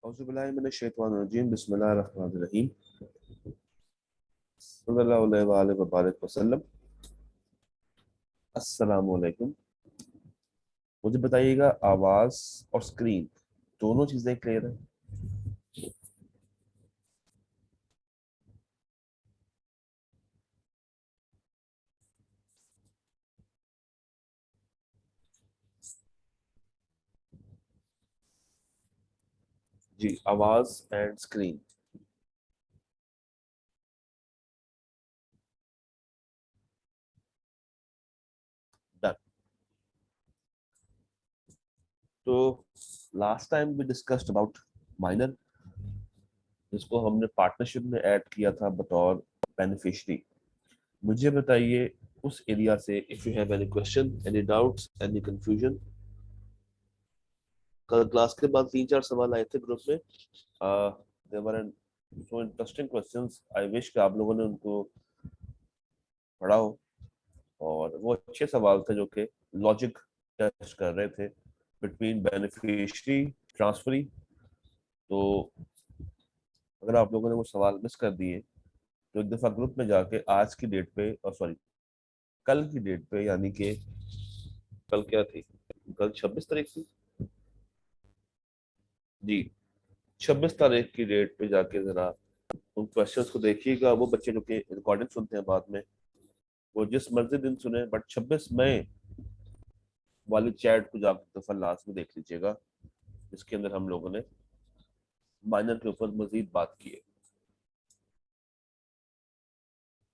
औज़ुबिल्लाहि मिनश्शैतानिर्रजीम बिस्मिल्लाहिर्रहमानिर्रहीम सल्लल्लाहु अलैहि व बारिक वसल्लम। अस्सलामु अलैकुम। मुझे बताइएगा, आवाज और स्क्रीन दोनों चीजें क्लियर है? जी, आवाज एंड स्क्रीन। डन। तो last time we discussed about minor, जिसको हमने पार्टनरशिप में ऐड किया था बतौर बेनिफिशियरी। मुझे बताइए उस एरिया से, if you have any question, any doubts, any confusion. कल क्लास के बाद 3-4 सवाल आए थे ग्रुप में। There were so interesting questions. I wish कि आप लोगों ने उनको पढ़ा हो, और वो अच्छे सवाल थे जो कि लॉजिक टेस्ट कर रहे थे बिटवीन बेनिफिशियरी ट्रांसफरी। तो अगर आप लोगों ने वो सवाल मिस कर दिए तो एक दफा ग्रुप में जाके आज की डेट पे, और सॉरी कल की डेट पे, यानी कि कल क्या थी, कल 26 तारीख थी जी, 26 तारीख की डेट पे जाके जरा उन क्वेश्चंस को देखिएगा। वो बच्चे जो कि रिकॉर्डिंग सुनते हैं बाद में, वो जिस मर्जी दिन सुने, बट 26 मई वाली चैट को जाकर दफा लास्ट में देख लीजिएगा, जिसके अंदर हम लोगों ने माइनर के ऊपर मजीद बात की है।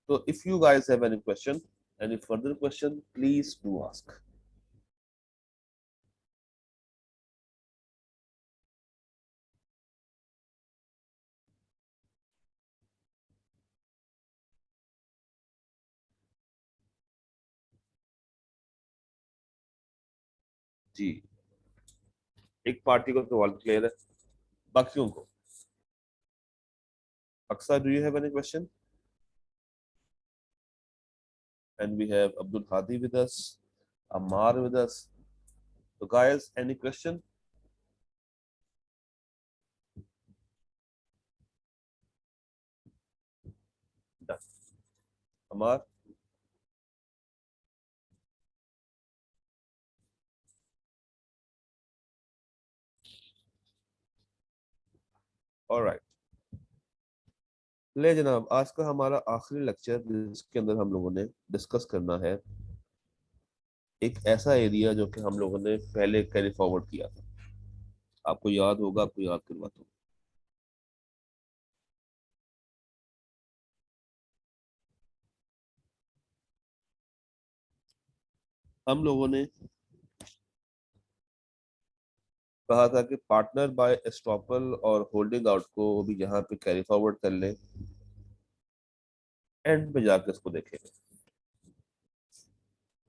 तो if you guys have any question, any further question, please do ask. जी, एक पार्टी को तो ऑल क्लियर है, बाकियों को अक्सर, do you have any question? And we have Abdul Hadi with us, Amar with us. तो guys, any question? Amar, alright. ले जनाब, आज का हमारा आखिरी लेक्चर, जिसके अंदर हम लोगों ने डिस्कस करना है एक ऐसा एरिया जो कि हम लोगों ने पहले कैरी फॉरवर्ड किया था। आपको याद होगा, आपको याद करवाता हूँ। हम लोगों ने कहा था कि पार्टनर बाय एस्टॉपल और होल्डिंग आउट को भी यहाँ पे कैरी फॉरवर्ड कर ले, एंड में जाकर इसको देखेंगे।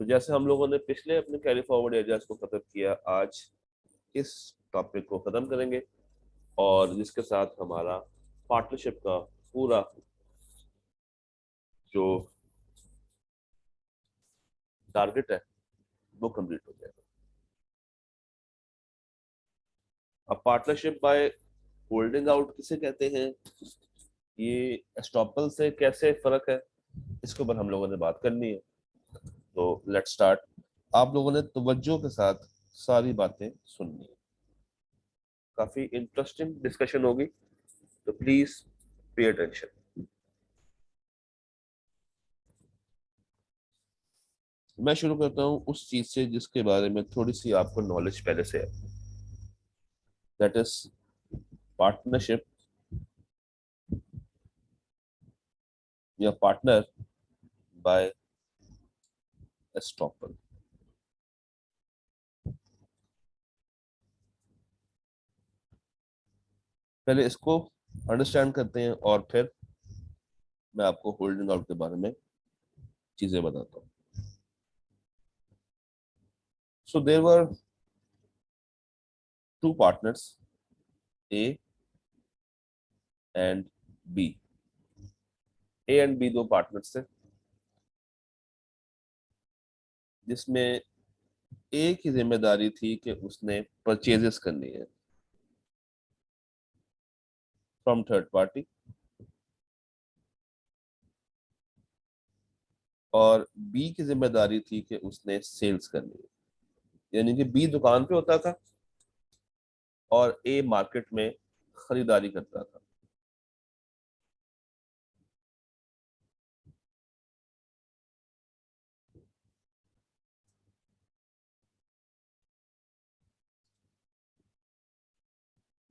तो जैसे हम लोगों ने पिछले अपने कैरी फॉरवर्ड एरियाज को खत्म किया, आज इस टॉपिक को खत्म करेंगे, और जिसके साथ हमारा पार्टनरशिप का पूरा जो टारगेट है वो कंप्लीट हो जाएगा। अब पार्टनरशिप बाय होल्डिंग आउट किसे कहते हैं, ये एस्टॉपल से कैसे फर्क है, इसके ऊपर हम लोगों ने बात करनी है। तो लेट्स स्टार्ट। आप लोगों ने तवज्जो के साथ सारी बातें सुननी है, काफी इंटरेस्टिंग डिस्कशन होगी, तो प्लीज पे अटेंशन। मैं शुरू करता हूँ उस चीज से जिसके बारे में थोड़ी सी आपको नॉलेज पहले से है, दैट इज पार्टनरशिप या पार्टनर बाय एस्टॉपल। पहले इसको अंडरस्टैंड करते हैं, और फिर मैं आपको होल्डिंग आउट के बारे में चीजें बताता हूँ। So there were two partners, a and b. A and b दो पार्टनर्स थे, जिसमें ए की जिम्मेदारी थी कि उसने परचेजेस करनी है, फ्रॉम थर्ड पार्टी, और बी की जिम्मेदारी थी कि उसने सेल्स करनी है। यानी कि बी दुकान पे होता था और ए मार्केट में खरीदारी करता था।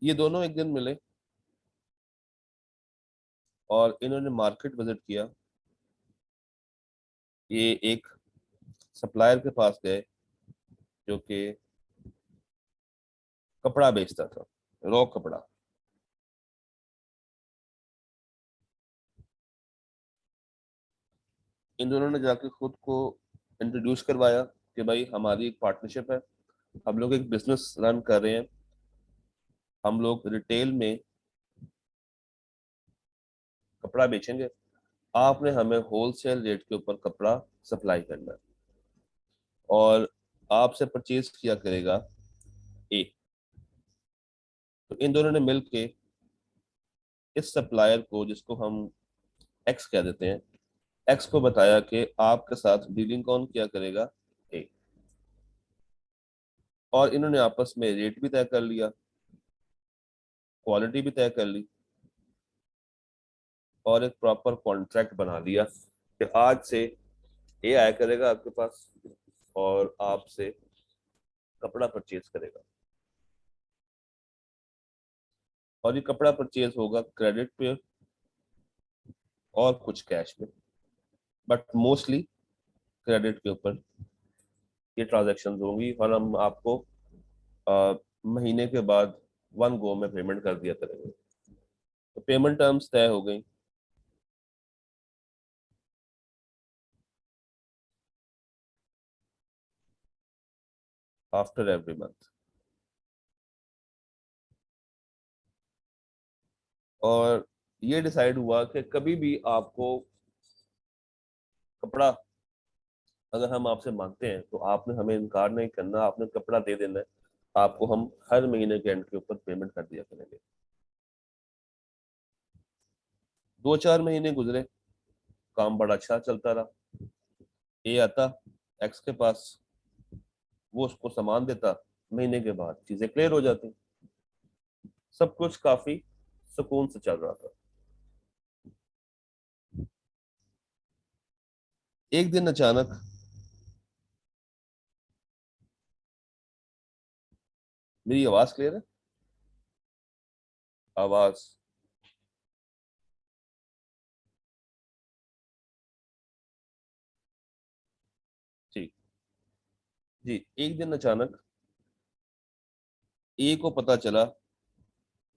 ये दोनों एक दिन मिले और इन्होंने मार्केट विजिट किया। ये एक सप्लायर के पास गए जो कि कपड़ा बेचता था, रॉ कपड़ा। इन दोनों ने जाके खुद को इंट्रोड्यूस करवाया कि भाई हमारी एक पार्टनरशिप है, हम लोग एक बिजनेस रन कर रहे हैं, हम लोग रिटेल में कपड़ा बेचेंगे, आपने हमें होलसेल रेट के ऊपर कपड़ा सप्लाई करना है और आपसे परचेज किया करेगा ए। तो इन दोनों ने मिलके इस सप्लायर को, जिसको हम एक्स कह देते हैं, एक्स को बताया कि आपके साथ डीलिंग कौन किया करेगा, ए। और इन्होंने आपस में रेट भी तय कर लिया, क्वालिटी भी तय कर ली और एक प्रॉपर कॉन्ट्रैक्ट बना दिया कि आज से ए आया करेगा आपके पास और आपसे कपड़ा परचेज करेगा। और ये कपड़ा परचेज होगा क्रेडिट पे और कुछ कैश पे, बट मोस्टली क्रेडिट के ऊपर ये ट्रांजेक्शन होंगी और हम आपको महीने के बाद वन गो में पेमेंट कर दिया करेंगे। तो पेमेंट टर्म्स तय हो गई। After every month. और ये डिसाइड हुआ कि कभी भी आपको कपड़ा, अगर हम आपसे मांगते हैं तो आपने हमें इनकार नहीं करना, आपने कपड़ा दे देना है, आपको हम हर महीने के एंड के ऊपर पेमेंट कर दिया करेंगे। 2-4 महीने गुजरे, काम बड़ा अच्छा चलता रहा। ए आता एक्स के पास, वो उसको सामान देता, महीने के बाद चीजें क्लियर हो जाती, सब कुछ काफी सुकून से चल रहा था। एक दिन अचानक मेरी आवाज क्लियर है? आवाज ठीक। जी, एक दिन अचानक ए को पता चला,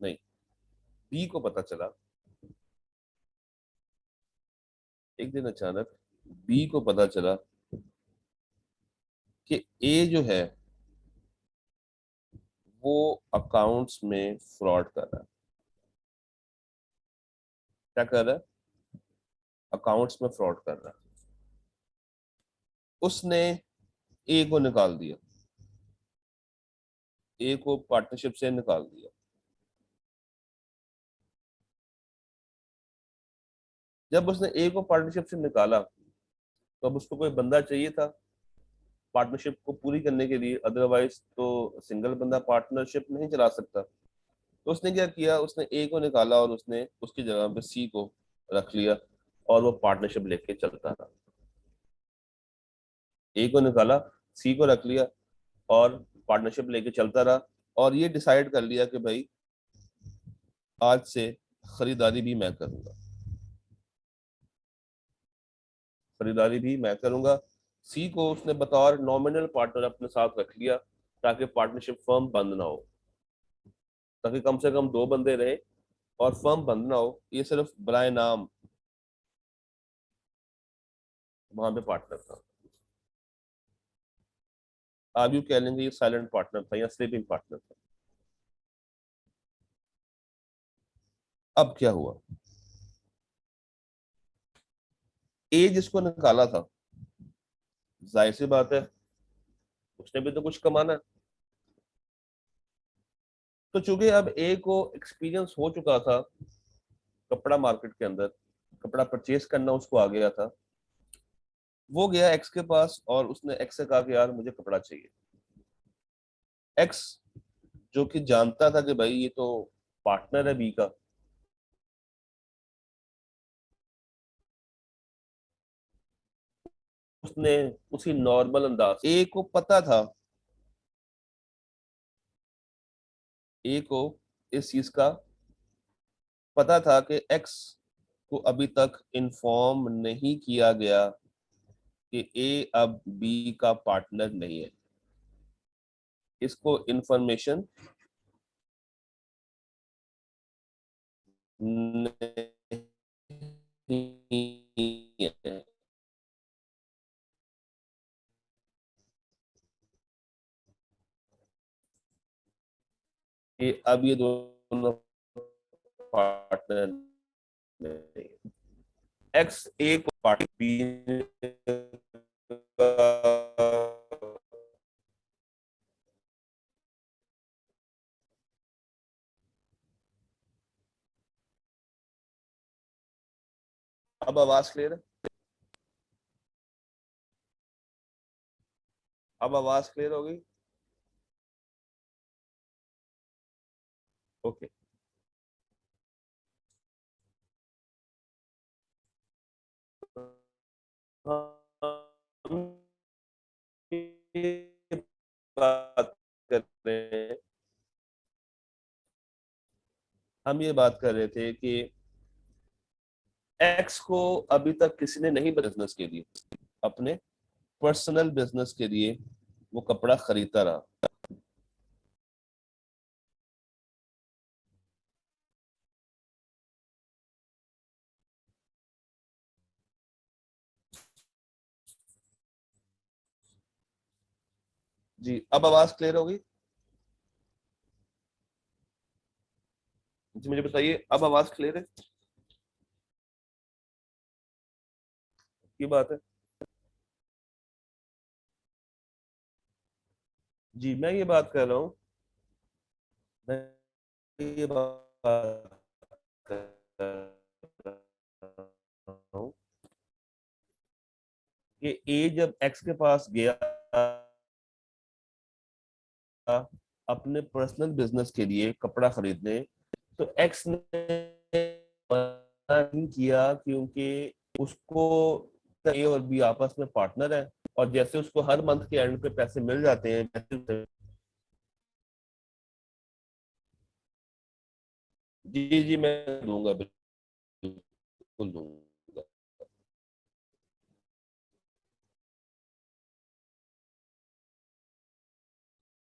नहीं, बी को पता चला, एक दिन अचानक बी को पता चला कि ए जो है वो अकाउंट्स में फ्रॉड कर रहा है। क्या कर रहा है? अकाउंट्स में फ्रॉड कर रहा है। उसने ए को निकाल दिया, ए को पार्टनरशिप से निकाल दिया। जब उसने ए को पार्टनरशिप से निकाला तो अब उसको कोई बंदा चाहिए था पार्टनरशिप को पूरी करने के लिए, अदरवाइज तो सिंगल बंदा पार्टनरशिप नहीं चला सकता। तो उसने क्या किया, उसने ए को निकाला और उसने उसकी जगह पे सी को रख लिया और वो पार्टनरशिप लेके चलता रहा। ए को निकाला, सी को रख लिया और पार्टनरशिप लेके चलता रहा। और ये डिसाइड कर लिया कि भाई आज से खरीदारी भी मैं करूंगा, खरीदारी भी मैं करूंगा। सी को उसने बतौर नॉमिनल पार्टनर अपने साथ रख लिया ताकि पार्टनरशिप फर्म बंद ना हो, ताकि कम से कम दो बंदे रहे और फर्म बंद ना हो। ये सिर्फ बराए नाम वहां पे पार्टनर था। आप यूं कह लेंगे ये साइलेंट पार्टनर था या स्लीपिंग पार्टनर था। अब क्या हुआ, ए जिसको निकाला था, जाहिर सी बात है उसने भी तो कुछ कमाना है। तो चूंकि अब ए को एक्सपीरियंस हो चुका था कपड़ा मार्केट के अंदर, कपड़ा परचेज करना उसको आ गया था, वो गया एक्स के पास और उसने एक्स से कहा कि यार मुझे कपड़ा चाहिए। एक्स जो कि जानता था कि भाई ये तो पार्टनर है बी का, उसने उसी नॉर्मल अंदाज, ए को पता था, ए को इस चीज का पता था कि एक्स को अभी तक इन्फॉर्म नहीं किया गया कि ए अब बी का पार्टनर नहीं है। इसको इंफॉर्मेशन नहीं है। कि अब ये दोनों पार्टनर नहीं, एक्स ए को पार्टनर बी अब आवाज क्लियर है? अब आवाज क्लियर हो गई? ओके। हम ये बात कर रहे हैं, हम ये बात कर रहे थे कि एक्स को अभी तक किसी ने नहीं बिजनेस के लिए, अपने पर्सनल बिजनेस के लिए वो कपड़ा खरीदता रहा। जी अब आवाज क्लियर होगी? जी मुझे बताइए, अब आवाज क्लियर है की बात है? जी मैं ये बात कर रहा हूँ, मैं ये बात कर रहा हूँ कि ए जब एक्स के पास गया अपने पर्सनल बिजनेस के लिए कपड़ा खरीदने, तो एक्स ने मना नहीं किया क्योंकि उसको ए और बी आपस में पार्टनर है, और जैसे उसको हर मंथ के एंड पे पैसे मिल जाते हैं। जी जी मैं दूंगा, बिल्कुल दूंगा।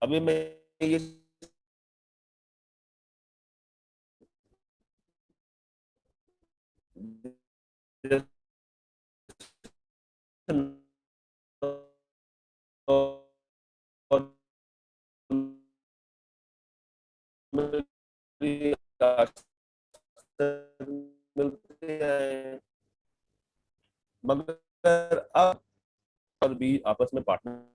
अभी मैं ये मिलते हैं, मगर अब और भी आपस में पार्टनर।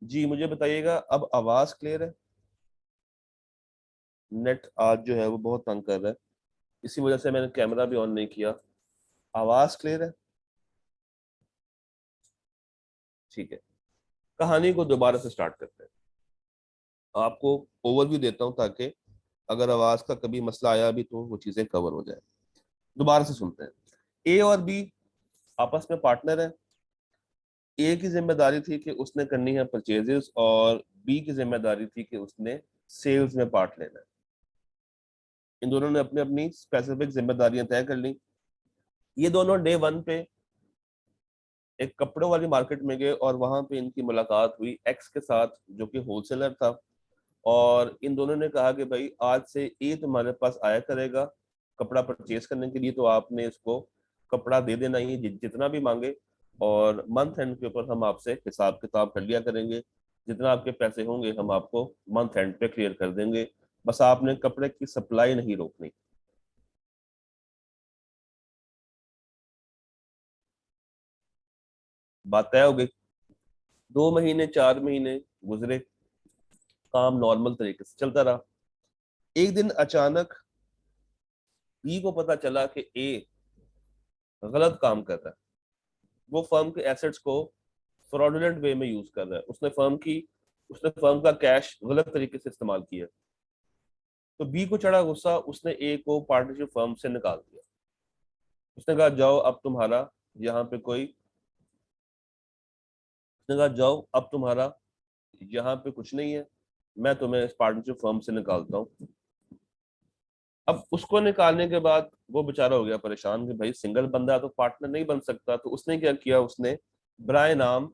जी मुझे बताइएगा, अब आवाज क्लियर है? नेट आज जो है वो बहुत तंग कर रहा है, इसी वजह से मैंने कैमरा भी ऑन नहीं किया। आवाज क्लियर है? ठीक है। कहानी को दोबारा से स्टार्ट करते हैं। आपको ओवरव्यू देता हूं ताकि अगर आवाज का कभी मसला आया भी तो वो चीजें कवर हो जाए। दोबारा से सुनते हैं। ए और बी आपस में पार्टनर है। ए की जिम्मेदारी थी कि उसने करनी है परचेजेस, और बी की जिम्मेदारी थी कि उसने सेल्स में पार्ट लेना है। इन दोनों ने अपनी अपनी स्पेसिफिक जिम्मेदारियां तय कर ली। ये दोनों डे वन पे एक कपड़ों वाली मार्केट में गए और वहां पे इनकी मुलाकात हुई एक्स के साथ, जो कि होलसेलर था। और इन दोनों ने कहा कि भाई आज से ए तुम्हारे पास आया करेगा कपड़ा परचेज करने के लिए, तो आपने इसको कपड़ा दे देना ही जितना भी मांगे, और मंथ एंड के ऊपर हम आपसे हिसाब किताब कर लिया करेंगे। जितना आपके पैसे होंगे हम आपको मंथ एंड पे क्लियर कर देंगे। बस आपने कपड़े की सप्लाई नहीं रोकनी। बात तय हो गई। 2 महीने 4 महीने गुजरे, काम नॉर्मल तरीके से चलता रहा। एक दिन अचानक बी को पता चला कि ए गलत काम कर रहा है। वो फर्म के एसेट्स को फ्रॉडुलेंट वे में यूज कर रहा है। उसने फर्म का कैश गलत तरीके से इस्तेमाल किया। तो बी को चढ़ा गुस्सा, उसने ए को पार्टनरशिप फर्म से निकाल दिया। उसने कहा जाओ अब तुम्हारा यहाँ पे कोई उसने कहा जाओ अब तुम्हारा यहाँ पे कुछ नहीं है, मैं तुम्हें इस पार्टनरशिप फर्म से निकालता हूँ। अब उसको निकालने के बाद वो बेचारा हो गया परेशान कि भाई सिंगल बंदा तो पार्टनर नहीं बन सकता। तो उसने क्या किया, उसने ब्राय नाम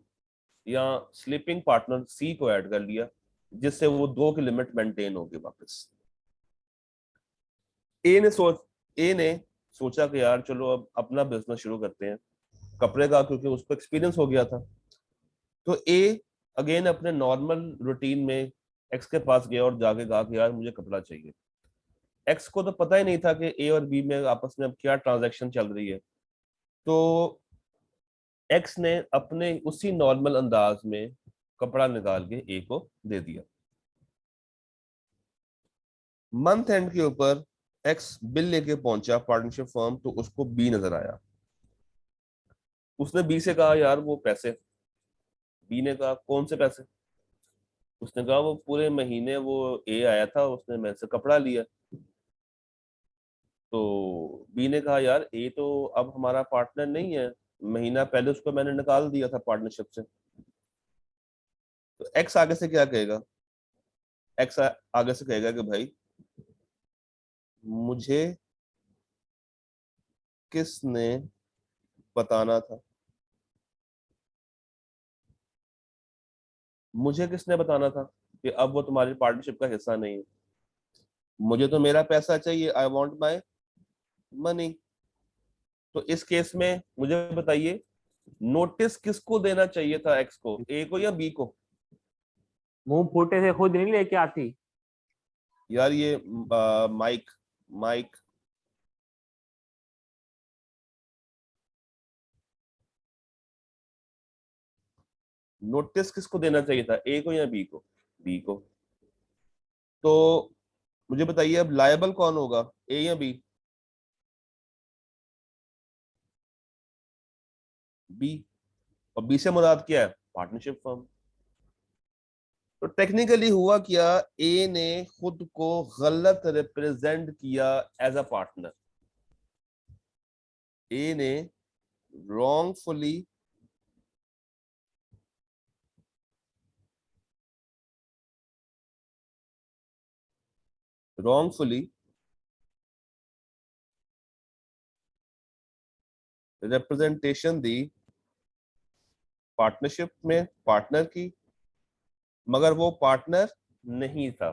या स्लीपिंग पार्टनर सी को ऐड कर लिया, जिससे वो 2 की लिमिट मेंटेन होगी वापस। ए ने सोच ए ने सोचा कि यार चलो अब अपना बिजनेस शुरू करते हैं कपड़े का, क्योंकि उसको एक्सपीरियंस हो गया था। तो ए अगेन अपने नॉर्मल रूटीन में एक्स के पास गया और जाके कहा कि यार मुझे कपड़ा चाहिए। एक्स को तो पता ही नहीं था कि ए और बी में आपस में अब क्या ट्रांजैक्शन चल रही है। तो एक्स ने अपने उसी नॉर्मल अंदाज में कपड़ा निकाल के ए को दे दिया। मंथ एंड के ऊपर एक्स बिल लेके पहुंचा पार्टनरशिप फर्म, तो उसको बी नजर आया। उसने बी से कहा यार वो पैसे। बी ने कहा कौन से पैसे। उसने कहा वो पूरे महीने वो ए आया था, उसने मेरे से कपड़ा लिया। तो बी ने कहा यार ए तो अब हमारा पार्टनर नहीं है, महीना पहले उसको मैंने निकाल दिया था पार्टनरशिप से। तो एक्स आगे से क्या कहेगा। एक्स आगे से कहेगा कि भाई मुझे किसने बताना था। मुझे किसने बताना था कि अब वो तुम्हारी पार्टनरशिप का हिस्सा नहीं है। मुझे तो मेरा पैसा चाहिए, आई वॉन्ट माई मनी। तो इस केस में मुझे बताइए, नोटिस किसको देना चाहिए था, एक्स को, ए को या बी को। मुंह फूटे से खुद नहीं लेके आती। यार ये माइक माइक नोटिस किसको देना चाहिए था, ए को या बी को। बी को। तो मुझे बताइए अब लायबल कौन होगा, ए या बी। बी। और बी से मुराद क्या है, पार्टनरशिप फर्म। तो टेक्निकली हुआ क्या, ए ने खुद को गलत रिप्रेजेंट किया एज अ पार्टनर। ए ने wrongfully wrongfully रिप्रेजेंटेशन दी पार्टनरशिप में पार्टनर की, मगर वो पार्टनर नहीं था।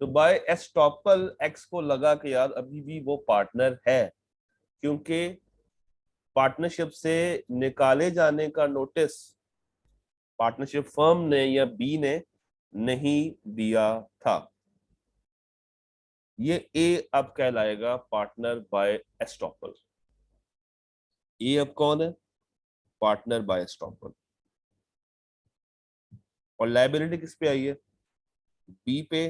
तो बाय एस्टॉपल एक्स को लगा कि यार अभी भी वो पार्टनर है, क्योंकि पार्टनरशिप से निकाले जाने का नोटिस पार्टनरशिप फर्म ने या बी ने नहीं दिया था। ये ए अब कहलाएगा पार्टनर बाय एस्टॉपल। ए अब कौन है, पार्टनर बाय एस्टॉपल। और लाइबिलिटी किस पे आई है, बी पे,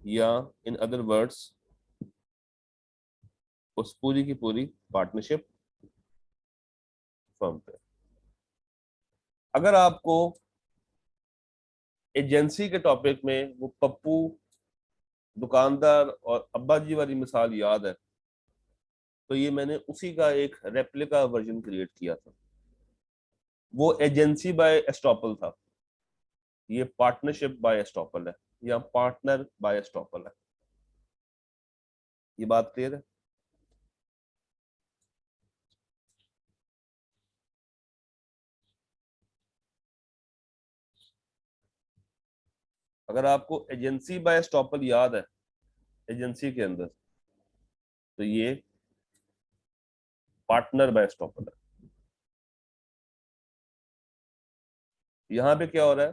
या इन अदर वर्ड्स उस पूरी की पूरी पार्टनरशिप फर्म पे। अगर आपको एजेंसी के टॉपिक में वो पप्पू दुकानदार और अब्बा जी वाली मिसाल याद है, तो ये मैंने उसी का एक रेप्लिका वर्जन क्रिएट किया था। वो एजेंसी बाय एस्टॉपल था, ये पार्टनरशिप बाय एस्टॉपल है या पार्टनर बाय एस्टॉपल है। ये बात क्लियर है? अगर आपको एजेंसी बाय एस्टॉपल याद है एजेंसी के अंदर, तो ये पार्टनर बाय एस्टॉपल है। यहां पे क्या हो रहा है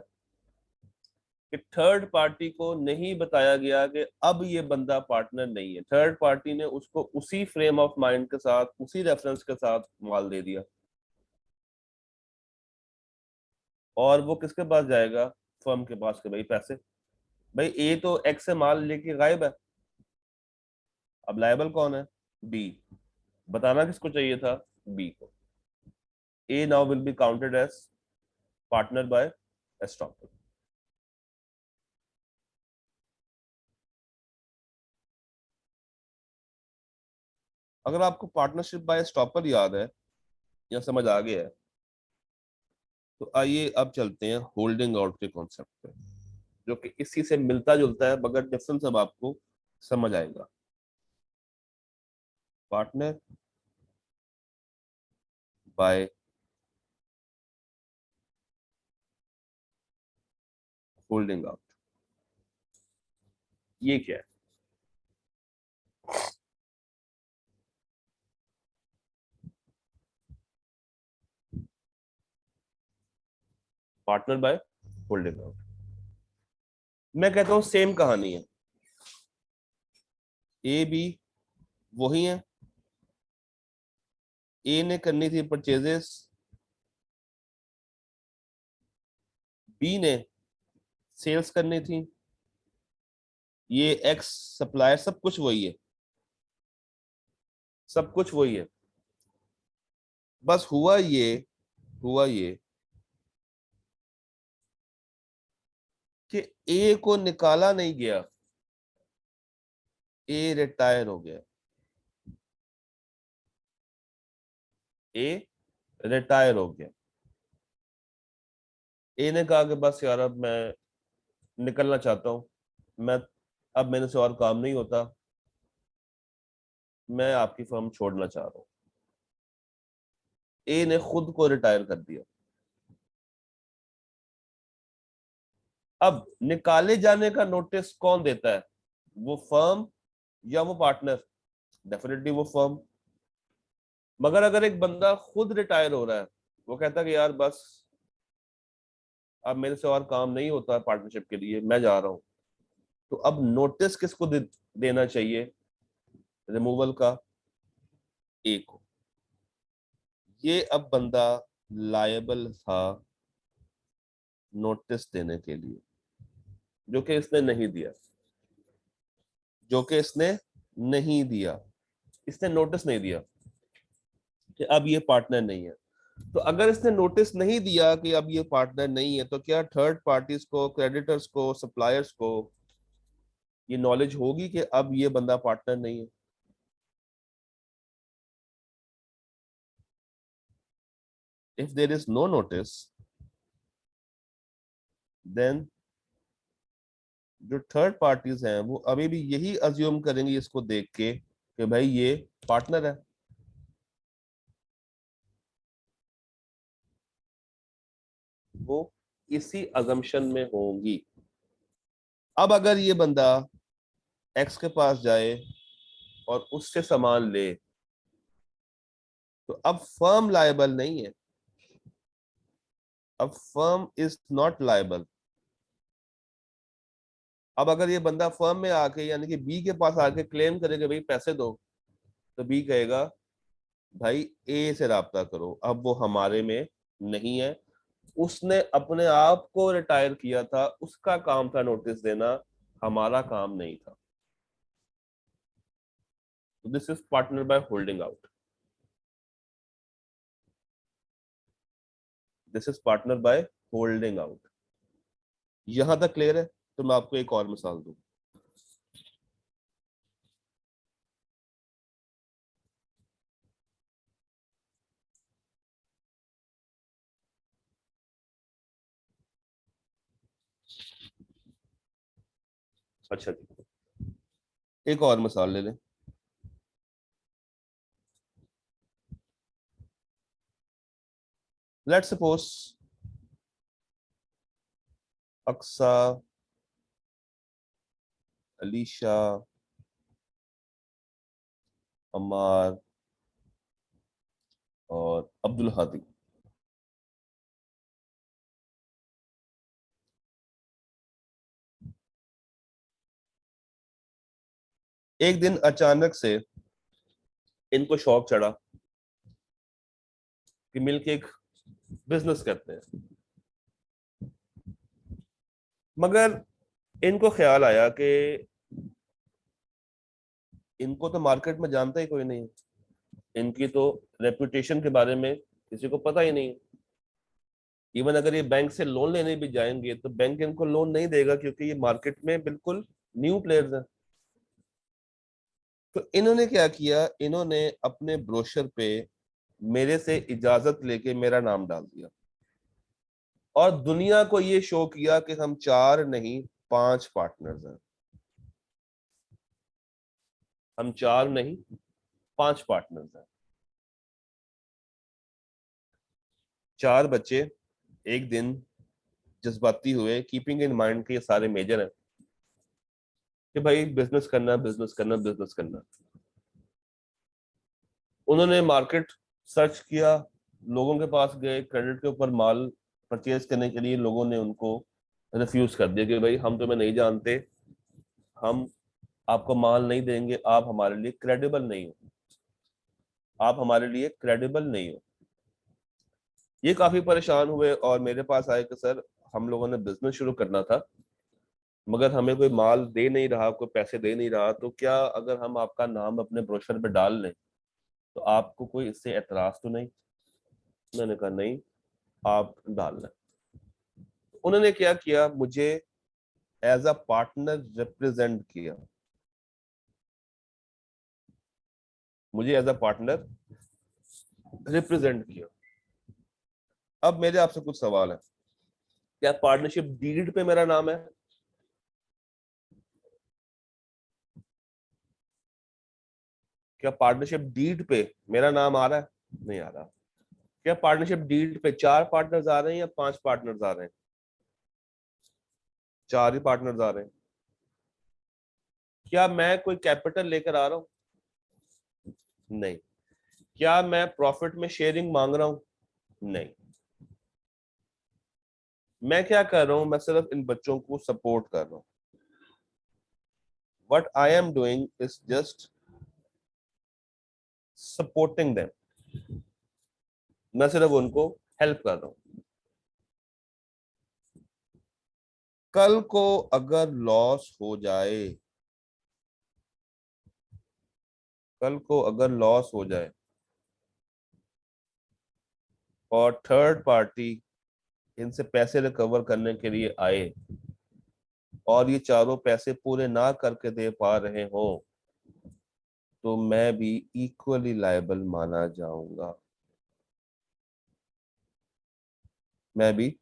कि थर्ड पार्टी को नहीं बताया गया कि अब ये बंदा पार्टनर नहीं है, थर्ड पार्टी ने उसको उसी फ्रेम ऑफ माइंड के साथ, उसी रेफरेंस के साथ माल दे दिया, और वो किसके पास जाएगा? फर्म के पास के भाई पैसे, भाई ए तो एक्स से माल लेके गायब है, अब लायबल कौन है? बी। बताना किसको चाहिए था? बी को। A now will be counted as partner by estoppel. अगर आपको पार्टनरशिप बाय एस्टॉपल याद है या समझ आ गया है, तो आइए अब चलते हैं होल्डिंग आउट के कॉन्सेप्ट पे, जो कि इसी से मिलता जुलता है मगर डिफरेंस अब आपको समझ आएगा। पार्टनर बाय होल्डिंग आउट, ये क्या है? पार्टनर बाय होल्डिंग आउट, मैं कहता हूं सेम कहानी है। ए बी वही है, ए ने करनी थी परचेजेस, बी ने सेल्स करनी थी, ये एक्स सप्लायर, सब कुछ वही है, सब कुछ वही है। बस हुआ ये कि ए को निकाला नहीं गया, ए रिटायर हो गया, ए रिटायर हो गया। ए ने कहा कि बस यार अब मैं निकलना चाहता हूँ, मैं अब मेरे से और काम नहीं होता, मैं आपकी फर्म छोड़ना चाह रहा हूँ। ए ने खुद को रिटायर कर दिया। अब निकाले जाने का नोटिस कौन देता है? वो फर्म या वो पार्टनर? डेफिनेटली वो फर्म। मगर अगर एक बंदा खुद रिटायर हो रहा है, वो कहता है कि यार बस अब मेरे से और काम नहीं होता पार्टनरशिप के लिए, मैं जा रहा हूं, तो अब नोटिस किसको देना चाहिए रिमूवल का? ए को। ये अब बंदा लायबल था नोटिस देने के लिए, जो कि इसने नहीं दिया, जो कि इसने नहीं दिया, इसने नोटिस नहीं दिया कि अब ये पार्टनर नहीं है। तो अगर इसने नोटिस नहीं दिया कि अब ये पार्टनर नहीं है, तो क्या थर्ड पार्टीज को, क्रेडिटर्स को, सप्लायर्स को ये नॉलेज होगी कि अब ये बंदा पार्टनर नहीं है? If there is no notice, then जो थर्ड पार्टीज हैं वो अभी भी यही अज्यूम करेंगे इसको देख के कि भाई ये पार्टनर है। वो इसी अजम्पशन में होंगी। अब अगर ये बंदा एक्स के पास जाए और उससे सामान ले, तो अब फर्म लायबल नहीं है, अब फर्म इज नॉट लायबल। अब अगर ये बंदा फर्म में आके यानी कि बी के पास आके क्लेम करेगा भाई पैसे दो, तो बी कहेगा भाई ए से राब्ता करो, अब वो हमारे में नहीं है, उसने अपने आप को रिटायर किया था, उसका काम था नोटिस देना, हमारा काम नहीं था। This is partner by holding out, this is partner by holding out. यहां तक क्लियर है? तो मैं आपको एक और मिसाल दूं। अच्छा जी, एक और मिसाल ले लें। लेट्स सपोज अक्सा, अलीशा, अम्मार और अब्दुल हादी एक दिन अचानक से इनको शौक चढ़ा कि मिलके एक बिजनेस करते हैं। मगर इनको ख्याल आया कि इनको तो मार्केट में जानता ही कोई नहीं, इनकी तो रेपुटेशन के बारे में किसी को पता ही नहीं। इवन अगर ये बैंक से लोन लेने भी जाएंगे तो बैंक इनको लोन नहीं देगा, क्योंकि ये मार्केट में बिल्कुल न्यू प्लेयर्स हैं। तो इन्होंने क्या किया, इन्होंने अपने ब्रोशर पे मेरे से इजाजत लेके मेरा नाम डाल दिया और दुनिया को ये शो किया कि हम 4 नहीं 5 पार्टनर्स हैं। हम 4 नहीं 5 पार्टनर्स हैं। 4 बच्चे एक दिन जज्बाती हुए, कीपिंग इन माइंड के ये सारे मेजर हैं, कि भाई बिजनेस करना बिजनेस करना बिजनेस करना। उन्होंने मार्केट सर्च किया, लोगों के पास गए, क्रेडिट के ऊपर माल परचेज करने के लिए लोगों ने उनको रिफ्यूज कर दिया कि भाई हम तुम्हें नहीं जानते, हम आपको माल नहीं देंगे, आप हमारे लिए क्रेडिबल नहीं हो, आप हमारे लिए क्रेडिबल नहीं हो। ये काफी परेशान हुए और मेरे पास आए कि सर, हम लोगों ने बिजनेस शुरू करना था, मगर हमें कोई माल दे नहीं रहा, कोई पैसे दे नहीं रहा, तो क्या अगर हम आपका नाम अपने ब्रोशर पे डाल लें तो आपको कोई इससे एतराज तो नहीं? मैंने कहा नहीं, आप डाल लें। उन्होंने क्या किया, मुझे एज अ पार्टनर रिप्रेजेंट किया, मुझे एज अ पार्टनर रिप्रेजेंट किया। अब मेरे आपसे कुछ सवाल है। क्या पार्टनरशिप डीड पे मेरा नाम है? क्या पार्टनरशिप डीड पे मेरा नाम आ रहा है? नहीं आ रहा। क्या पार्टनरशिप डीड पे 4 पार्टनर्स आ रहे हैं या 5 पार्टनर्स आ रहे हैं? 4 ही पार्टनर्स आ रहे हैं। क्या मैं कोई कैपिटल लेकर आ रहा हूं? नहीं। क्या मैं प्रॉफिट में शेयरिंग मांग रहा हूं? नहीं। मैं क्या कर रहा हूं, मैं सिर्फ इन बच्चों को सपोर्ट कर रहा हूं। What I am doing is just supporting them. मैं सिर्फ उनको हेल्प कर रहा हूं। कल को अगर लॉस हो जाए, कल को अगर लॉस हो जाए और थर्ड पार्टी इनसे पैसे रिकवर करने के लिए आए और ये चारों पैसे पूरे ना करके दे पा रहे हो, तो मैं भी इक्वली लायबल माना जाऊंगा। मैं भी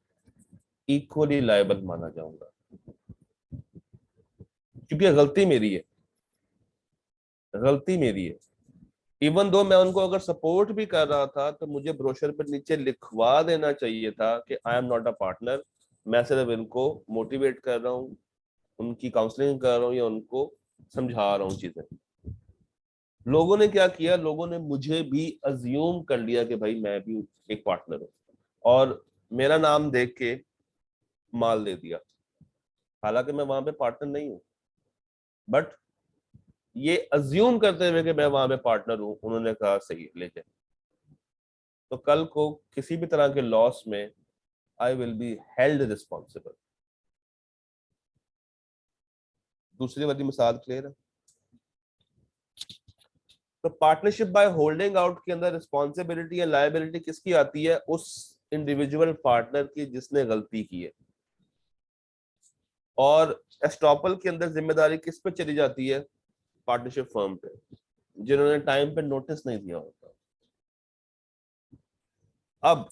इक्वली लायबल माना जाऊंगा, क्योंकि गलती मेरी है, गलती मेरी है। इवन दो मैं उनको अगर सपोर्ट भी कर रहा था तो मुझे ब्रोशर पर नीचे लिखवा देना चाहिए था कि I am not a partner. मैं सिर्फ इनको मोटिवेट कर रहा हूँ, उनकी काउंसलिंग कर रहा हूँ या उनको समझा रहा हूँ चीजें। लोगों ने क्या किया, लोगों ने मुझे भी अज्यूम कर लिया कि भाई मैं भी एक पार्टनर हूँ और मेरा नाम देख के माल दे दिया, हालांकि मैं वहां पे पार्टनर नहीं हूँ। बट ये अज्यूम करते हुए कि मैं वहां पे पार्टनर हूँ, उन्होंने कहा सही है ले जाए। तो कल को किसी भी तरह के लॉस में I will be held responsible. दूसरी वाली मिसाल क्लियर है? तो पार्टनरशिप बाय होल्डिंग आउट के अंदर रिस्पॉन्सिबिलिटी या लायबिलिटी किसकी आती है? उस इंडिविजुअल पार्टनर की जिसने गलती की है। और एस्टॉपल के अंदर जिम्मेदारी किस पे चली जाती है? पार्टनरशिप फर्म पे, जिन्होंने टाइम पे नोटिस नहीं दिया होता। अब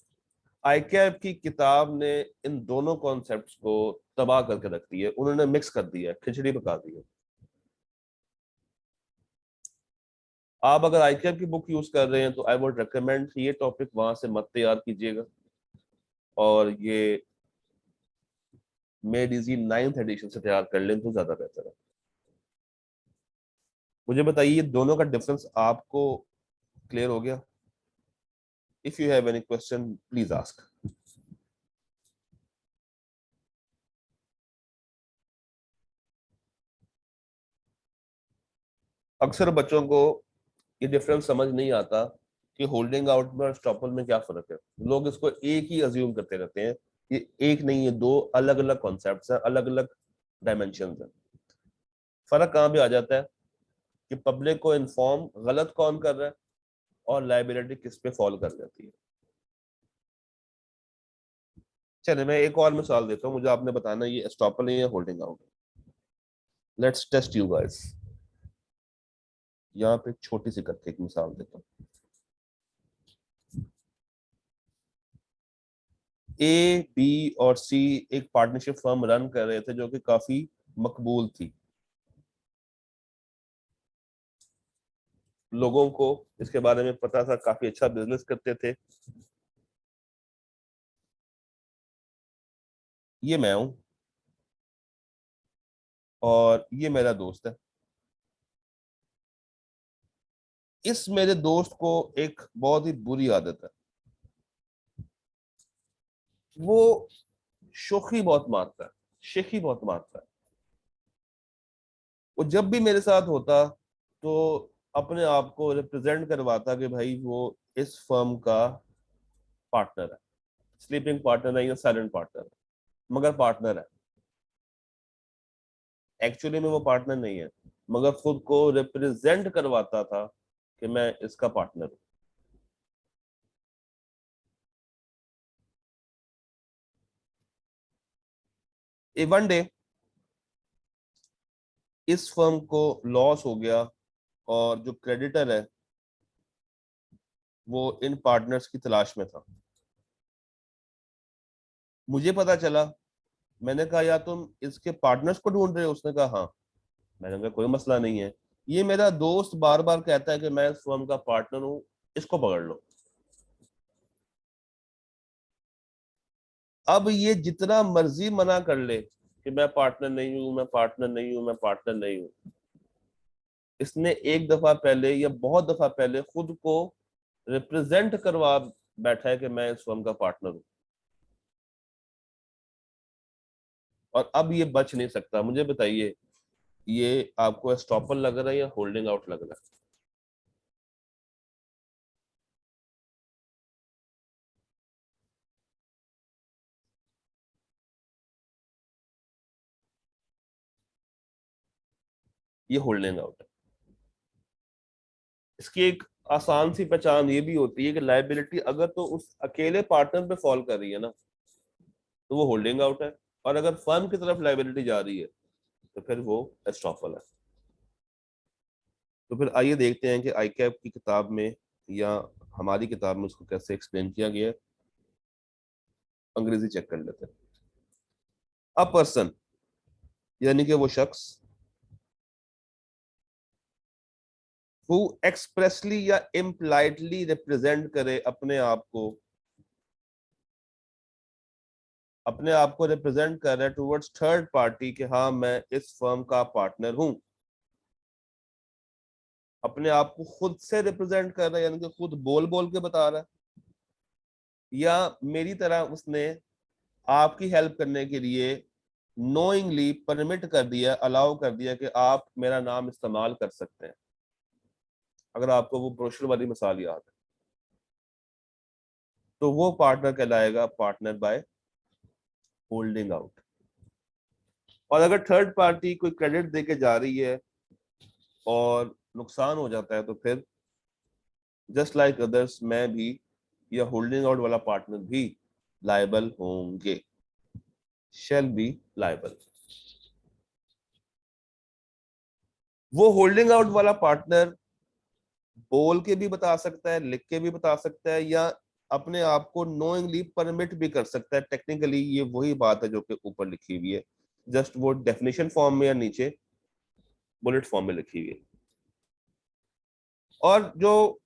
आईकैब की किताब ने इन दोनों कॉन्सेप्ट्स को तबाह करके रख दिया, उन्होंने मिक्स कर दिया, खिचड़ी पका दी है। आप अगर आईकैब की बुक यूज कर रहे हैं तो आई वुड रिकमेंड ये टॉपिक वहां से मत तैयार कीजिएगा, और ये मेड इजी 9th एडिशन से तैयार कर लें तो ज्यादा बेहतर है। मुझे बताइए ये दोनों का डिफरेंस आपको क्लियर हो गया? If you have any question please ask. अक्सर बच्चों को ये डिफरेंस समझ नहीं आता कि होल्डिंग आउट में और स्टॉपल में क्या फर्क है। लोग इसको एक ही अज्यूम करते रहते हैं। ये एक नहीं है, दो अलग अलग कॉन्सेप्ट्स हैं, अलग अलग डायमेंशन हैं। फर्क कहाँ पे आ जाता है कि पब्लिक को इन्फॉर्म गलत कौन कर रहा है और लाइबिलिटी किस पे फॉल कर जाती है। चलिए मैं एक और मिसाल देता हूँ, मुझे आपने बताना ये स्टॉपल है या होल्डिंग आउट है। Let's test you guys. यहाँ पे छोटी सी करके एक मिसाल देता हूँ। ए, बी और सी एक पार्टनरशिप फर्म रन कर रहे थे जो कि काफी मकबूल थी। लोगों को इसके बारे में पता था, काफी अच्छा बिजनेस करते थे। ये मैं हूं और ये मेरा दोस्त है। इस मेरे दोस्त को एक बहुत ही बुरी आदत है, वो शोखी बहुत मारता है, शेखी बहुत मारता है। वो जब भी मेरे साथ होता तो अपने आप को रिप्रेजेंट करवाता कि भाई वो इस फर्म का पार्टनर है, स्लीपिंग पार्टनर है या साइलेंट पार्टनर है, मगर पार्टनर है। एक्चुअली में वो पार्टनर नहीं है, मगर खुद को रिप्रेजेंट करवाता था कि मैं इसका पार्टनर हूं। वन डे इस फर्म को लॉस हो गया और जो क्रेडिटर है वो इन पार्टनर्स की तलाश में था। मुझे पता चला, मैंने कहा यार तुम इसके पार्टनर्स को ढूंढ रहे हो? उसने कहा हाँ। मैंने कहा कोई मसला नहीं है, ये मेरा दोस्त बार बार कहता है कि मैं इस फर्म का पार्टनर हूं, इसको पकड़ लो। अब ये जितना मर्जी मना कर ले कि मैं पार्टनर नहीं हूं, मैं पार्टनर नहीं हूं, मैं पार्टनर नहीं हूं, इसने एक दफा पहले या बहुत दफा पहले खुद को रिप्रेजेंट करवा बैठा है कि मैं इस फर्म का पार्टनर हूं, और अब ये बच नहीं सकता। मुझे बताइए ये आपको एस्टॉपल लग रहा है या होल्डिंग आउट लग रहा है? ये होल्डिंग आउट है। इसकी एक आसान सी पहचान ये भी होती है कि लायबिलिटी अगर तो उस अकेले पार्टनर पे फॉल कर रही है ना तो वो होल्डिंग आउट है, और अगर फर्म की तरफ लायबिलिटी जा रही है तो फिर वो एस्टॉपल है। तो फिर आइए देखते हैं कि आईकैप की किताब में या हमारी किताब में उसको कैसे एक्सप्लेन किया गया है। अंग्रेजी चेक कर लेते हैं। अ पर्सन यानी कि वो शख्स हु एक्सप्रेसली या इम्प्लाइडली रिप्रेजेंट करे अपने आप को रिप्रेजेंट कर रहा है टुवर्ड्स थर्ड पार्टी कि हाँ मैं इस फर्म का पार्टनर हूं। अपने आप को खुद से रिप्रेजेंट कर रहा है यानी कि खुद बोल बोल के बता रहा है, या मेरी तरह उसने आपकी हेल्प करने के लिए नोइंगली परमिट कर दिया, अलाउ कर दिया कि आप मेरा नाम इस्तेमाल कर सकते हैं। अगर आपको वो ब्रोशर वाली मिसाल याद है तो वो पार्टनर कहलाएगा पार्टनर बाय होल्डिंग आउट। और अगर थर्ड पार्टी कोई क्रेडिट देके जा रही है और नुकसान हो जाता है तो फिर जस्ट लाइक अदर्स मैं भी या होल्डिंग आउट वाला पार्टनर भी लायबल होंगे, शैल बी लायबल। वो होल्डिंग आउट वाला पार्टनर बोल के भी बता सकता है, लिख के भी बता सकता है, या अपने आप को नोइंगली परमिट भी कर सकता है। टेक्निकली ये वही बात है जो कि ऊपर लिखी हुई है, जस्ट वो डेफिनेशन फॉर्म में या नीचे बुलेट फॉर्म में लिखी हुई है। और जो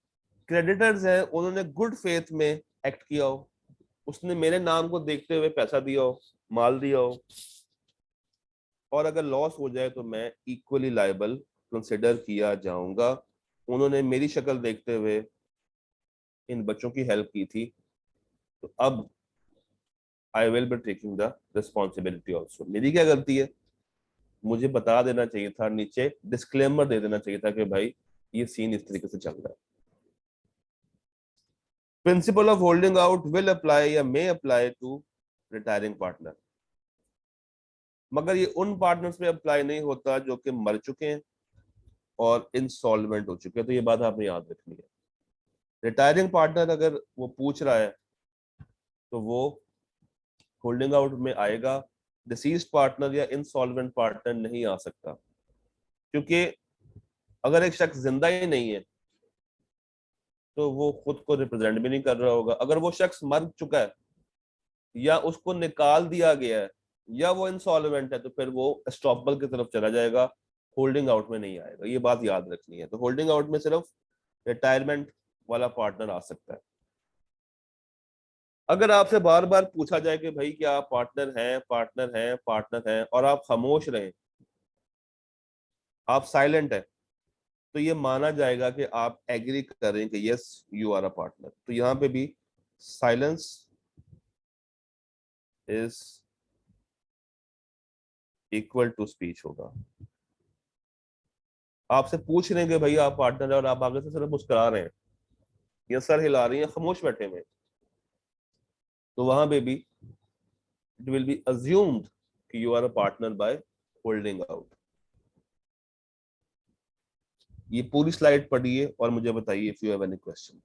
क्रेडिटर्स हैं उन्होंने गुड फेथ में एक्ट किया हो, उसने मेरे नाम को देखते हुए पैसा दिया हो, माल दिया हो, और अगर लॉस हो जाए तो मैं इक्वली लायबल कंसिडर किया जाऊंगा। उन्होंने मेरी शक्ल देखते हुए इन बच्चों की हेल्प की थी, तो अब I will be taking the responsibility also. मेरी क्या गलती है? मुझे बता देना चाहिए था, नीचे डिस्क्लेमर दे देना चाहिए था कि भाई ये सीन इस तरीके से चल रहा है। Principle of holding out will apply या may apply to retiring partner, मगर ये उन पार्टनर्स पे अप्लाई नहीं होता जो कि मर चुके हैं और इंसॉल्वेंट हो चुके हैं। तो ये बात आपने याद रखनी है। रिटायरिंग पार्टनर अगर वो पूछ रहा है तो वो होल्डिंग आउट में आएगा। डिसीज्ड पार्टनर या इंसॉल्वेंट पार्टनर नहीं आ सकता, क्योंकि अगर एक शख्स जिंदा ही नहीं है तो वो खुद को रिप्रेजेंट भी नहीं कर रहा होगा। अगर वो शख्स मर चुका है या उसको निकाल दिया गया है या वो इंसॉल्वेंट है तो फिर वो एस्टॉपल की तरफ चला जाएगा, होल्डिंग आउट में नहीं आएगा। ये बात याद रखनी है। तो होल्डिंग आउट में सिर्फ रिटायरमेंट वाला पार्टनर आ सकता है। अगर आपसे बार बार पूछा जाए कि भाई क्या आप पार्टनर हैं, पार्टनर हैं, पार्टनर हैं, और आप खामोश रहें, आप साइलेंट है, तो ये माना जाएगा कि आप एग्री करें कि yes you are a partner. तो यहां पे भी silence is equal to speech होगा। आपसे पूछ रहे हैं कि भाई आप पार्टनर है और आप आगे से सिर्फ मुस्कुरा रहे हैं या सर हिला रही हैं, खामोश बैठे हुए हैं, तो वहां पे भी इट विल बी अज्यूम्ड कि you are a partner by holding out. ये पूरी स्लाइड पढ़िए और मुझे बताइए if you have any question.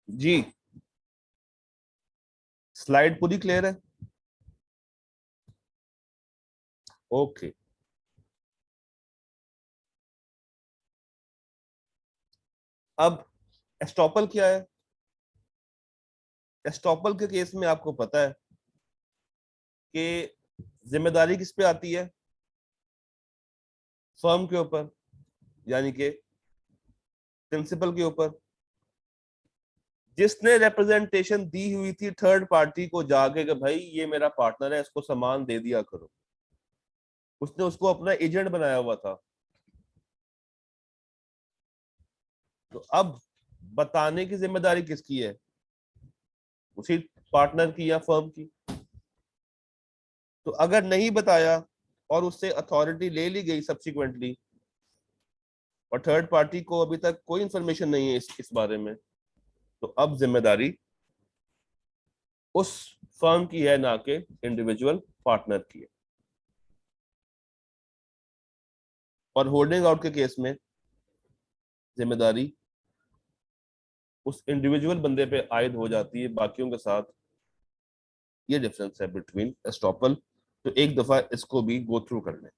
जी, स्लाइड पूरी क्लियर है? ओके। अब एस्टॉपल क्या है? एस्टॉपल के केस में आपको पता है कि जिम्मेदारी किस पे आती है? फर्म के ऊपर, यानी कि प्रिंसिपल के ऊपर। जिसने रिप्रेजेंटेशन दी हुई थी थर्ड पार्टी को जाके कि भाई ये मेरा पार्टनर है, इसको सामान दे दिया करो, उसने उसको अपना एजेंट बनाया हुआ था। तो अब बताने की जिम्मेदारी किसकी है? उसी पार्टनर की या फर्म की। तो अगर नहीं बताया और उससे अथॉरिटी ले ली गई सब्सिक्वेंटली, और थर्ड पार्टी को अभी तक कोई इंफॉर्मेशन नहीं है इस बारे में, तो अब जिम्मेदारी उस फर्म की है, ना कि इंडिविजुअल पार्टनर की है। और होल्डिंग आउट के केस में जिम्मेदारी उस इंडिविजुअल बंदे पे आयद हो जाती है बाकियों के साथ। ये डिफरेंस है बिटवीन एस्टॉपल। तो एक दफा इसको भी गो थ्रू कर लें।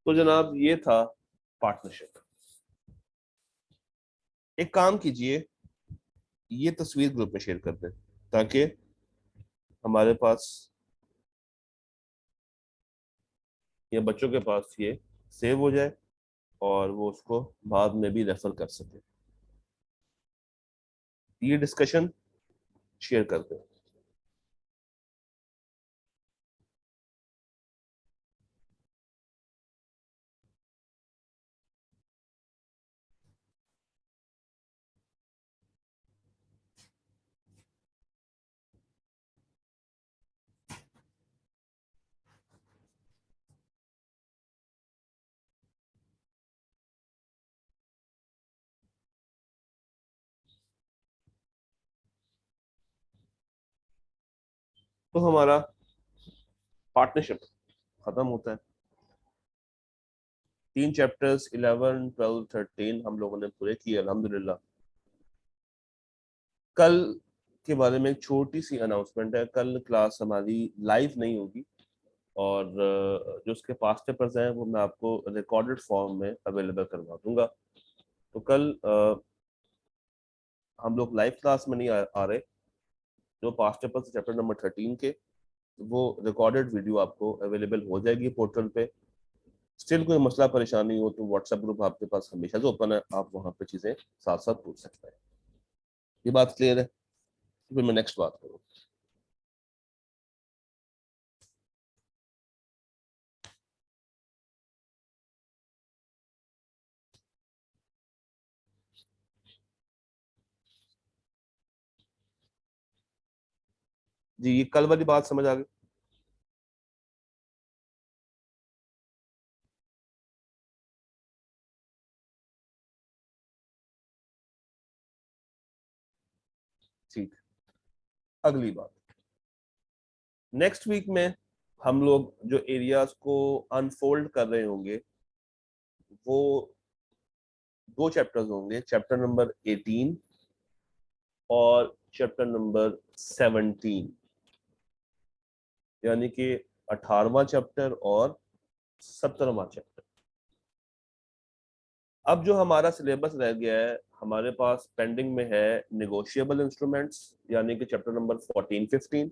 तो जनाब ये था पार्टनरशिप। एक काम कीजिए, ये तस्वीर ग्रुप में शेयर कर दें ताकि हमारे पास या बच्चों के पास ये सेव हो जाए और वो उसको बाद में भी रेफर कर सके। ये डिस्कशन शेयर कर दें। तो हमारा पार्टनरशिप खत्म होता है। 3 चैप्टर्स 11, 12, 13 हम लोगों ने पूरे किए अल्हम्दुलिल्लाह। कल के बारे में एक छोटी सी अनाउंसमेंट है, कल क्लास हमारी लाइव नहीं होगी और जो उसके पास्ट पेपर्स हैं वो मैं आपको रिकॉर्डेड फॉर्म में अवेलेबल करवा दूंगा। तो कल हम लोग लाइव क्लास में नहीं आ रहे। जो पास्ट पेपर्स चैप्टर नंबर 13 के, वो रिकॉर्डेड वीडियो आपको अवेलेबल हो जाएगी पोर्टल पे। स्टिल कोई मसला परेशानी हो तो व्हाट्सएप ग्रुप आपके पास हमेशा से ओपन है, आप वहां पे चीजें साथ साथ पूछ सकते हैं। ये बात क्लियर है? तो फिर मैं नेक्स्ट बात करूँ। जी, ये कल वाली बात समझ आ गई? ठीक। अगली बात, नेक्स्ट वीक में हम लोग जो एरियाज को अनफोल्ड कर रहे होंगे वो 2 चैप्टर्स होंगे, चैप्टर नंबर 18 और चैप्टर नंबर 17, यानी कि 18वां चैप्टर और 17वां चैप्टर। अब जो हमारा सिलेबस रह गया है, हमारे पास पेंडिंग में है नेगोशिएबल इंस्ट्रूमेंट्स, यानी कि चैप्टर नंबर 14, 15।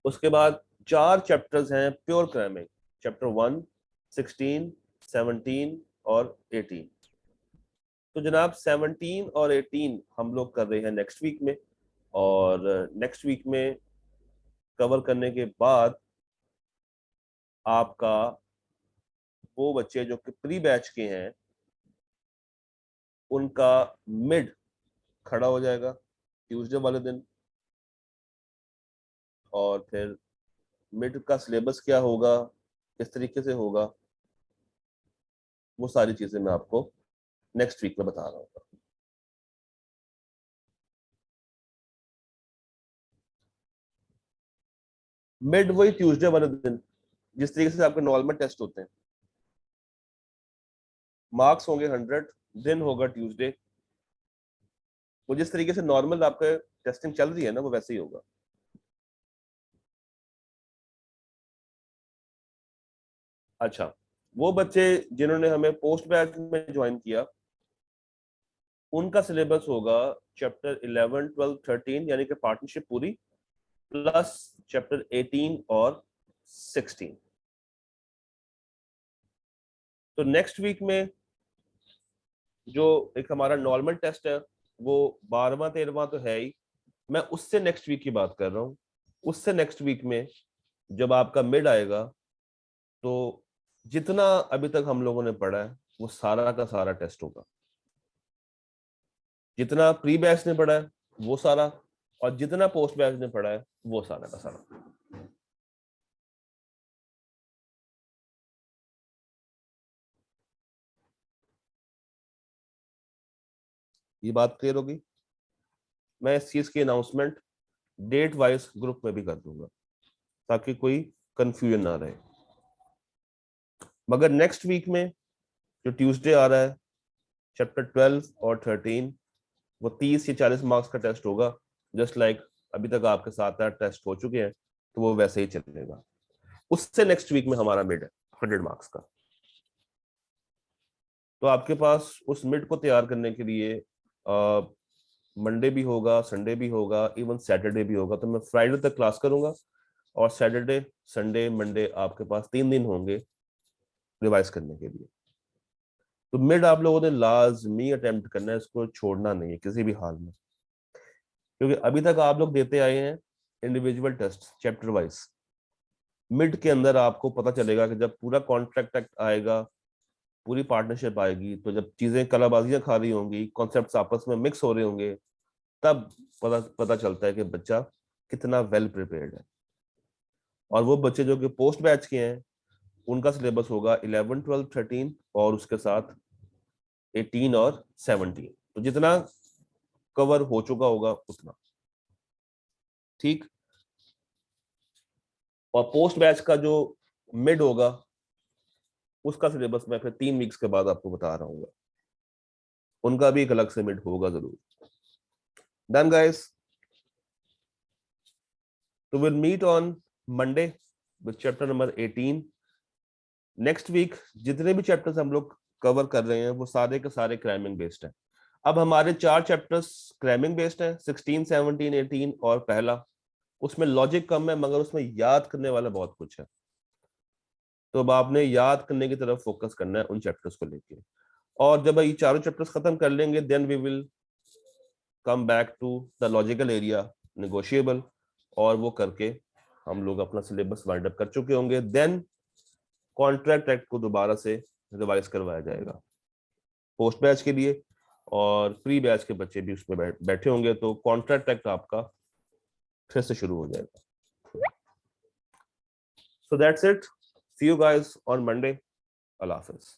उसके बाद 4 चैप्टर्स हैं प्योर क्रैमिंग, चैप्टर 1, 16, 17 और 18। तो जनाब 17 और 18 हम लोग कर रहे हैं नेक्स्ट वीक में, और नेक्स्ट वीक में कवर करने के बाद आपका वो बच्चे जो कि प्री बैच के हैं उनका मिड खड़ा हो जाएगा ट्यूसडे वाले दिन। और फिर मिड का सिलेबस क्या होगा, किस तरीके से होगा, वो सारी चीजें मैं आपको नेक्स्ट वीक में बता रहा हूँ। मिड वही ट्यूसडे वाले दिन, जिस तरीके से आपके नॉर्मल टेस्ट होते हैं। मार्क्स होंगे 100, दिन होगा ट्यूसडे। वो जिस तरीके से नॉर्मल आपका टेस्टिंग चल रही है ना, वो वैसे ही होगा। अच्छा, वो बच्चे जिन्होंने हमें पोस्ट बैच में ज्वाइन किया, उनका सिलेबस होगा चैप्टर 11, 12, 13 यानी कि पार्टनरशिप पूरी, प्लस चैप्टर 18 और 16। तो नेक्स्ट वीक में जो एक हमारा नॉर्मल टेस्ट है वो 12वां 13वां तो है ही, मैं उससे नेक्स्ट वीक की बात कर रहा हूँ। उससे नेक्स्ट वीक में जब आपका मिड आएगा, तो जितना अभी तक हम लोगों ने पढ़ा है वो सारा का सारा टेस्ट होगा। जितना प्री बैच ने पढ़ा है वो सारा, और जितना पोस्ट बैच ने पढ़ा है वो सारा का सारा। ये बात क्लियर होगी? मैं इस चीज की अनाउंसमेंट डेट वाइज ग्रुप में भी कर दूंगा ताकि कोई कंफ्यूजन ना रहे। मगर नेक्स्ट वीक में जो ट्यूसडे आ रहा है, चैप्टर 12 और 13, वो 30 या 40 मार्क्स का टेस्ट होगा। जस्ट लाइक अभी तक आपके 7-8 टेस्ट हो चुके हैं, तो वो वैसे ही चलेगा। उससे नेक्स्ट वीक में हमारा मिड है। 100 मार्क्स का। तो आपके पास उस मिड को तैयार करने के लिए मंडे भी होगा, संडे भी होगा, इवन सैटरडे भी होगा। तो मैं फ्राइडे तक क्लास करूंगा और सैटरडे संडे मंडे आपके पास 3 दिन होंगे रिवाइज करने के लिए। तो मिड आप लोगों ने लाजमी अटेम्प्ट करना है, इसको छोड़ना नहीं है किसी भी हाल में, क्योंकि अभी तक आप लोग देते आए हैं individual test chapter wise. Mid के अंदर आपको पता चलेगा कि जब पूरा कॉन्ट्रैक्ट एक्ट आएगा, पूरी पार्टनरशिप आएगी, तो जब चीजें कलाबाजियां खा रही होंगी, कॉन्सेप्ट्स आपस में मिक्स हो रहे होंगे, तब पता चलता है कि बच्चा कितना वेल प्रिपेयर्ड है। और वो बच्चे जो कि पोस्ट बैच के हैं, उनका सिलेबस होगा 11, 12, 13 और उसके साथ 18 और 17। तो जितना कवर हो चुका होगा उतना ठीक। और पोस्ट बैच का जो मिड होगा उसका सिलेबस मैं फिर 3 वीक्स के बाद आपको बता रहा हूँ, उनका भी एक अलग से मिड होगा जरूर। डन गाइस, तो will meet on Monday with chapter number 18। Next week जितने भी चैप्टर्स हम लोग कवर कर रहे हैं वो सारे के सारे क्रैमिंग बेस्ड हैं। अब हमारे 4 चैप्टर्स क्रैमिंग बेस्ड हैं, 16, 17, 18 और पहला। उसमें लॉजिक कम है मगर उसमें याद करने वाला बहुत कुछ है। तो अब आपने याद करने की तरफ फोकस करना है उन चैप्टर्स को लेके। और जब ये चारों चैप्टर्स खत्म कर लेंगे, then we will come back to the logical area negotiable, और वो करके हम लोग अपना सिलेबस वाइंड अप कर चुके होंगे। देन कॉन्ट्रैक्ट एक्ट को दोबारा से रिवाइज करवाया जाएगा पोस्ट बैच के लिए, और प्री बैच के बच्चे भी उसमें बैठे होंगे, तो कॉन्ट्रैक्ट एक्ट आपका फिर से शुरू हो जाएगा। So that's it, see you guys on Monday. अल्लाह हाफिज।